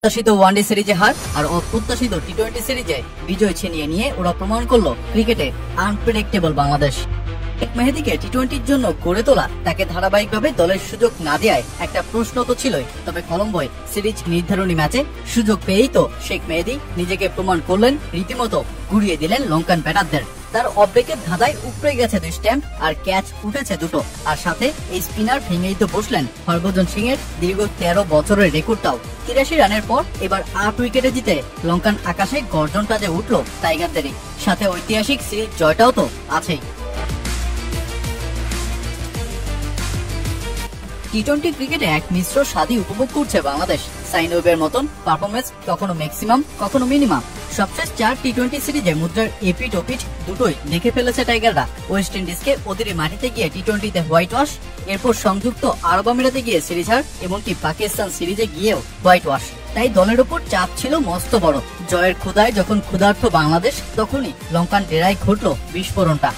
প্রত্যাশিত ওয়ানডে সিরিজে হার আর অপ্রত্যাশিত টি-20 সিরিজে বিজয় ছিনিয়ে নিয়ে ওরা প্রমাণ করলো ক্রিকেটে আনপ্রেডিক্টেবল বাংলাদেশ। শেখ মেহেদীকে টি-20-র জন্য গড়ে তোলা, তাকে ধারাবাহিকভাবে দলের সুযোগ না দেওয়ায় একটা প্রশ্ন তো ছিলই। তবে কলম্বোয় সিরিজ নির্ধারণী ম্যাচে সুযোগ পেয়েই তো শেখ মেহেদী নিজেকে প্রমাণ করলেন, রীতিমতো গুড়িয়ে দিলেন লঙ্কান ব্যাটারদের। তার অব্রেকের ধাঁধায় উপড়ে গেছে 2 স্ট্যাম্প আর ক্যাচ উঠেছে 2টো, আর সাথে এই স্পিনার ভেঙেই তো বসলেন হরভজন সিং এর দীর্ঘ 13 বছরের রেকর্ডটাও। 83 রানের পর এবার 8 উইকেটে জিতে লঙ্কান আকাশে গর্জনটা যে উঠলো টাইগারদেরই, সাথে ঐতিহাসিক সিরিজ জয়টাও তো আছেই। টি-20 ক্রিকেটে এক মিশ্র স্বাদই উপভোগ করছে বাংলাদেশ। সাইন ওয়েবের মতন পারফরমেন্স কখনো ম্যাক্সিমাম, কখনো মিনিমাম। সবশেষ 4 টি-20 সিরিজে মুদ্রার এপিট ওপিট দুটোই দেখে ফেলেছে টাইগাররা। ওয়েস্ট ইন্ডিজকে অধীরে মাটিতে গিয়ে টি-20-তে হোয়াইট ওয়াশ, এরপর সংযুক্ত আরব আমিরাতে গিয়ে সিরিজ হার, এমনকি পাকিস্তান সিরিজে গিয়েও হোয়াইট ওয়াশ। তাই দলের উপর চাপ ছিল মস্ত বড়। জয়ের ক্ষুধায় যখন ক্ষুধার্ত বাংলাদেশ, তখনই লঙ্কান ডেরায় ঘটল বিস্ফোরণটা।